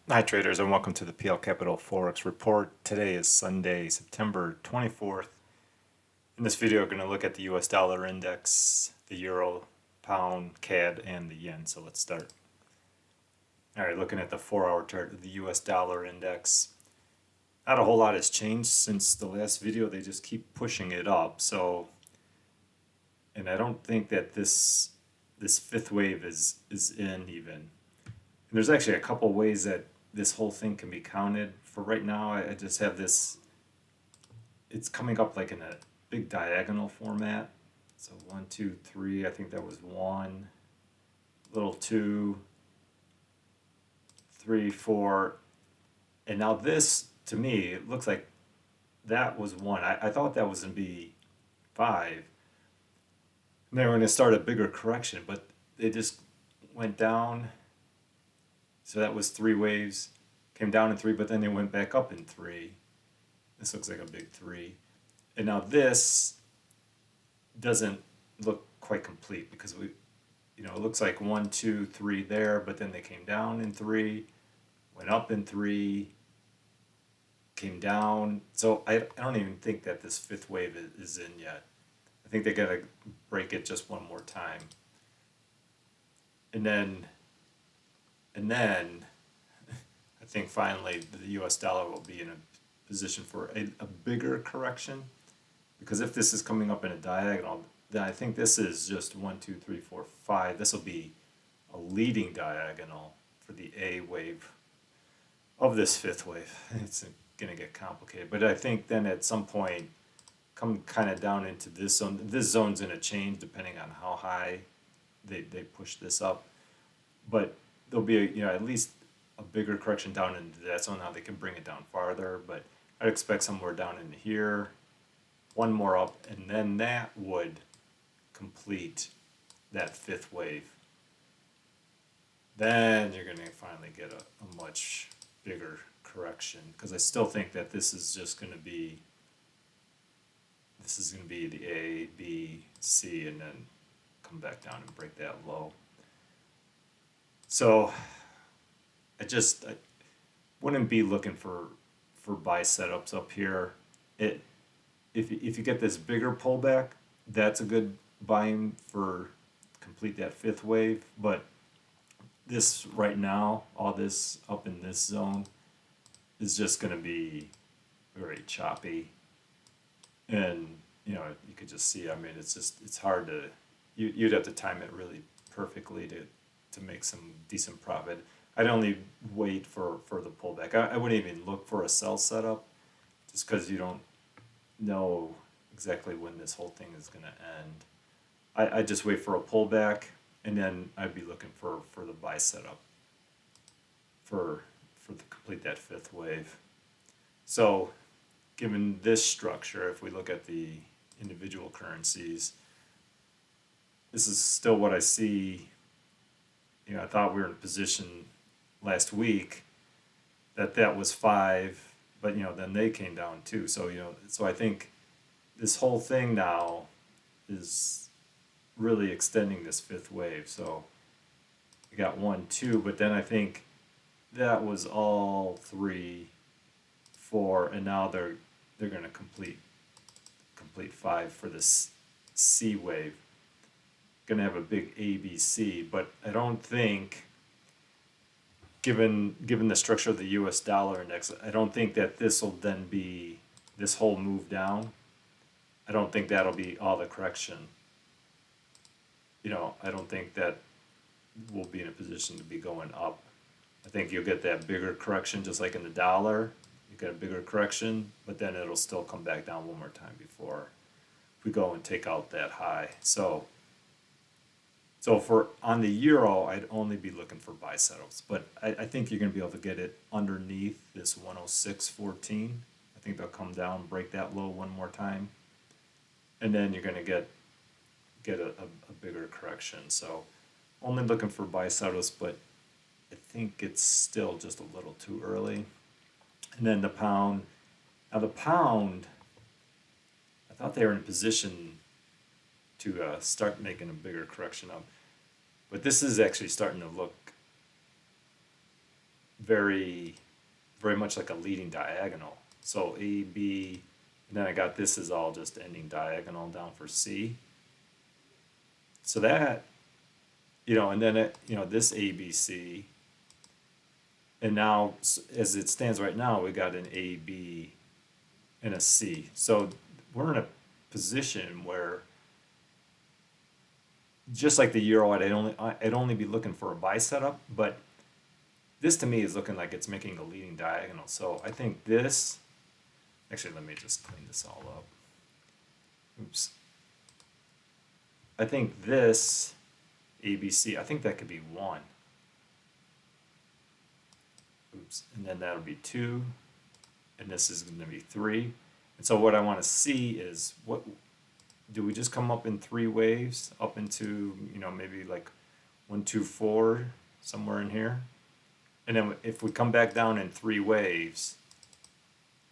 Hi traders and welcome to the PL Capital Forex Report. Today is Sunday, September 24th. In this video we're going to look at the US dollar index, the euro, pound, CAD, and the yen. So let's start. Alright, looking at the 4-hour chart of the US dollar index. Not a whole lot has changed since the last video. They just keep pushing it up. And I don't think that this fifth wave is in even. And there's actually a couple ways that this whole thing can be counted. For right now, I just have this, it's coming up like in a big diagonal format. So 1, 2, 3, I think that was 1, little 2, 3, 4. And now this, to me, it looks like that was 1. I thought that was going to be 5. And they were going to start a bigger correction, but they just went down. So that was 3 waves, came down in 3, but then they went back up in 3. This looks like a big 3. And now this doesn't look quite complete because it looks like 1, 2, 3 there, but then they came down in 3, went up in 3, came down. So I don't even think that this fifth wave is in yet. I think they got to break it just one more time. And then I think finally the US dollar will be in a position for a bigger correction, because if this is coming up in a diagonal, then I think this is just 1, 2, 3, 4, 5. This will be a leading diagonal for the A wave of this fifth wave. It's going to get complicated, but I think then at some point come kind of down into this zone. This zone's going to change depending on how high they push this up, but there'll be at least a bigger correction down into that zone. Now they can bring it down farther, but I'd expect somewhere down in here, one more up, and then that would complete that fifth wave. Then you're going to finally get a much bigger correction, because I still think that this is just going to be the A, B, C, and then come back down and break that low. So I wouldn't be looking for buy setups up here. If you get this bigger pullback, that's a good buying for complete that fifth wave. But this right now, all this up in this zone, is just going to be very choppy. And you could just see, I mean, it's hard to, you'd have to time it really perfectly to make some decent profit. I'd only wait for the pullback. I wouldn't even look for a sell setup, just because you don't know exactly when this whole thing is going to end. I'd just wait for a pullback, and then I'd be looking for the buy setup for the complete that fifth wave. So given this structure, if we look at the individual currencies, this is still what I see. I thought we were in a position last week that was 5, but then they came down too. So so I think this whole thing now is really extending this fifth wave. So we got 1, 2, but then I think that was all 3, 4, and now they're going to complete 5 for this C wave. Going to have a big ABC, but I don't think, given the structure of the US dollar index, I don't think that this will then be this whole move down. I don't think that'll be all the correction. I don't think that we'll be in a position to be going up. I think you'll get that bigger correction, just like in the dollar. You get a bigger correction, but then it'll still come back down one more time before we go and take out that high. So for on the euro, I'd only be looking for buy setups, but I think you're going to be able to get it underneath this 106.14. I think they'll come down, break that low one more time, and then you're going to get a bigger correction. So only looking for buy setups, but I think it's still just a little too early. And then the pound. Now the pound, I thought they were in a position to start making a bigger correction up. But this is actually starting to look very, very much like a leading diagonal. So A, B, and then I got this is all just ending diagonal down for C. So that, and then this ABC, and now as it stands right now, we got an A, B, and a C. So we're in a position where, just like the euro, I'd only be looking for a buy setup, but this to me is looking like it's making a leading diagonal. So I think this, actually, let me just clean this all up. Oops. I think this ABC, I think that could be 1. Oops, and then that'll be 2, and this is going to be 3. And so what I want to see is, what do we just come up in 3 waves up into, maybe like 1, 2, 4, somewhere in here? And then if we come back down in 3 waves,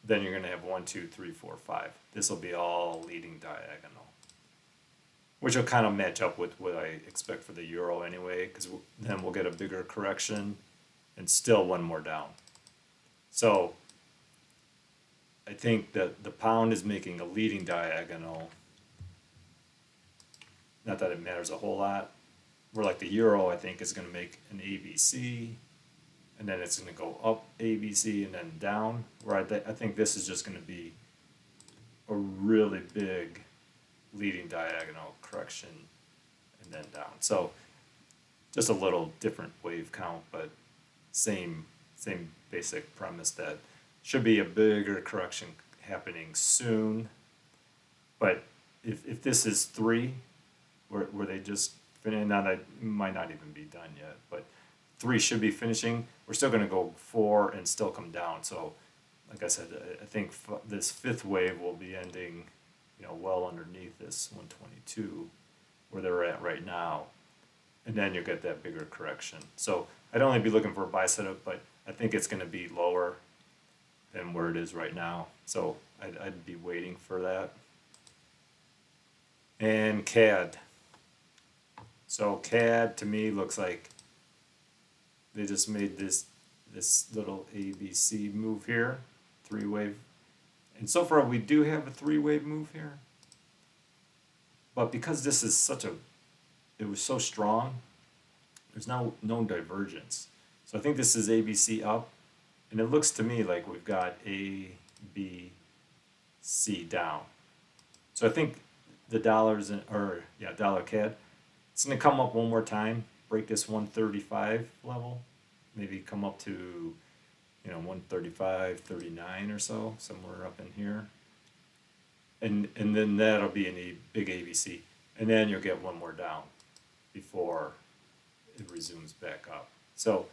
then you're going to have 1, 2, 3, 4, 5. This will be all leading diagonal, which will kind of match up with what I expect for the euro anyway, because then we'll get a bigger correction and still 1 more down. So I think that the pound is making a leading diagonal. Not that it matters a whole lot. Where like the euro, I think, is going to make an ABC, and then it's going to go up ABC and then down. Where I think this is just going to be a really big leading diagonal correction and then down. So just a little different wave count, but same basic premise that should be a bigger correction happening soon. But if this is 3, where they just finish, now that might not even be done yet, but 3 should be finishing. We're still going to go 4 and still come down. So like I said, I think this 5th wave will be ending, well underneath this 122 where they're at right now, and then you'll get that bigger correction. So I'd only be looking for a buy setup, but I think it's going to be lower than where it is right now. So I'd be waiting for that. And CAD. So CAD to me looks like they just made this little ABC move here, 3-wave. And so far we do have a 3-wave move here. But because this is it was so strong, there's no divergence. So I think this is ABC up, and it looks to me like we've got A, B, C down. So I think the dollar CAD, it's going to come up one more time, break this 135 level, maybe come up to 135.39 or so, somewhere up in here. And then that'll be a big ABC. And then you'll get 1 more down before it resumes back up. So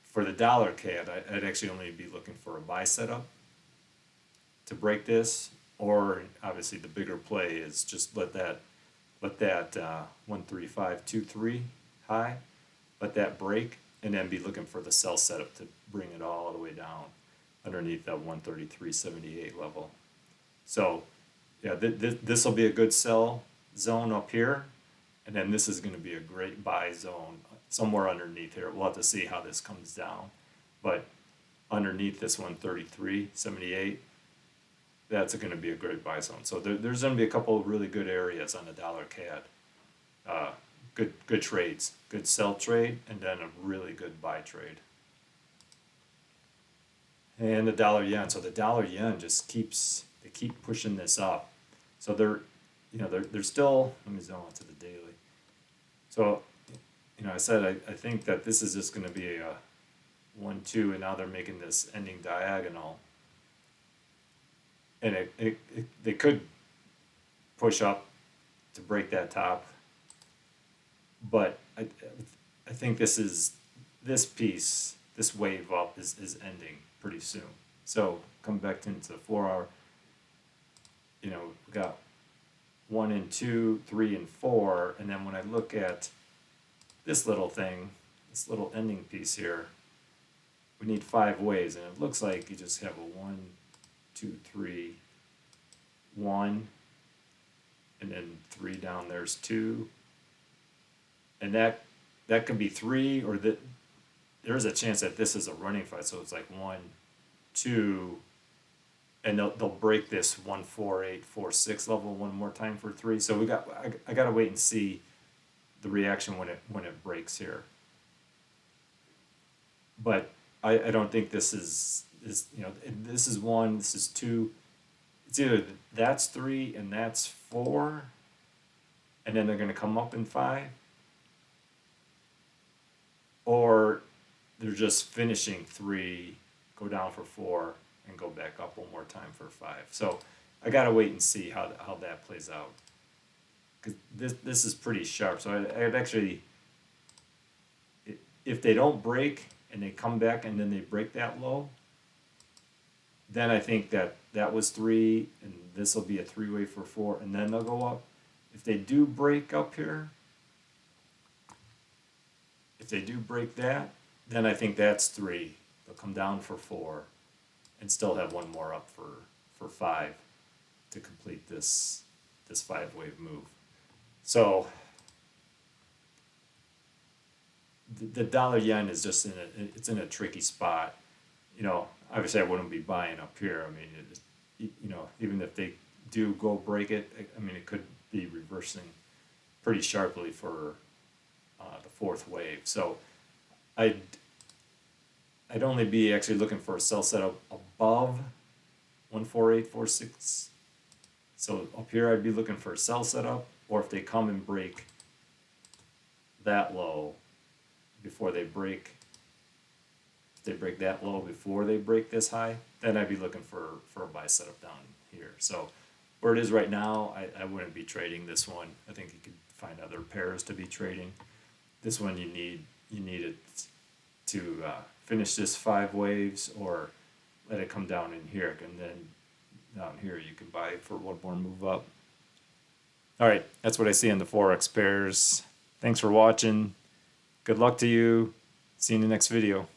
for the dollar CAD, I'd actually only be looking for a buy setup to break this, or obviously the bigger play is just let that 135.23 high, let that break, and then be looking for the sell setup to bring it all the way down underneath that 133.78 level. So yeah, this will be a good sell zone up here, and then this is going to be a great buy zone somewhere underneath here. We'll have to see how this comes down, but underneath this 133.78, that's going to be a great buy zone. So there's going to be a couple of really good areas on the dollar CAD. Good trades, good sell trade, and then a really good buy trade. And the dollar yen. So the dollar yen just they keep pushing this up. So they're still, let me zone out to the daily. So, I said I think that this is just going to be a 1, 2, and now they're making this ending diagonal. And they could push up to break that top, but I think this piece, this wave up is ending pretty soon. So come back into the 4-hour. We got 1 and 2, 3 and 4, and then when I look at this little thing, this little ending piece here, we need 5 waves, and it looks like you just have a 1, 2, 3, 1, and then 3 down. There's 2, and that could be 3, or there's a chance that this is a running fight. So it's like 1, 2, and they'll break this 14846 level one more time for 3. So I got to wait and see the reaction when it breaks here. But I don't think this is this is 1, this is 2. It's either that's 3 and that's 4, and then they're going to come up in 5, or they're just finishing 3, go down for 4, and go back up one more time for 5. So I gotta wait and see how that plays out, because this is pretty sharp. So I'd actually, if they don't break and they come back and then they break that low, then I think that was 3, and this will be a 3-way for 4, and then they'll go up. If they do break up here, if they do break that, then I think that's 3. They'll come down for 4 and still have one more up for 5 to complete this 5-wave move. So the dollar yen is just it's in a tricky spot. Obviously I wouldn't be buying up here. I mean, even if they do go break it, I mean, it could be reversing pretty sharply for the 4th wave. So I'd only be actually looking for a sell setup above 14846. So up here I'd be looking for a sell setup, or if they come and break that low before they break, if they break that low before they break this high, then I'd be looking for a buy setup down here. So where it is right now, I wouldn't be trading this one. I think you could find other pairs to be trading. This one you need it to finish this 5 waves, or let it come down in here, and then down here you can buy it for one more move up. All right, that's what I see on the Forex pairs. Thanks for watching. Good luck to you. See you in the next video.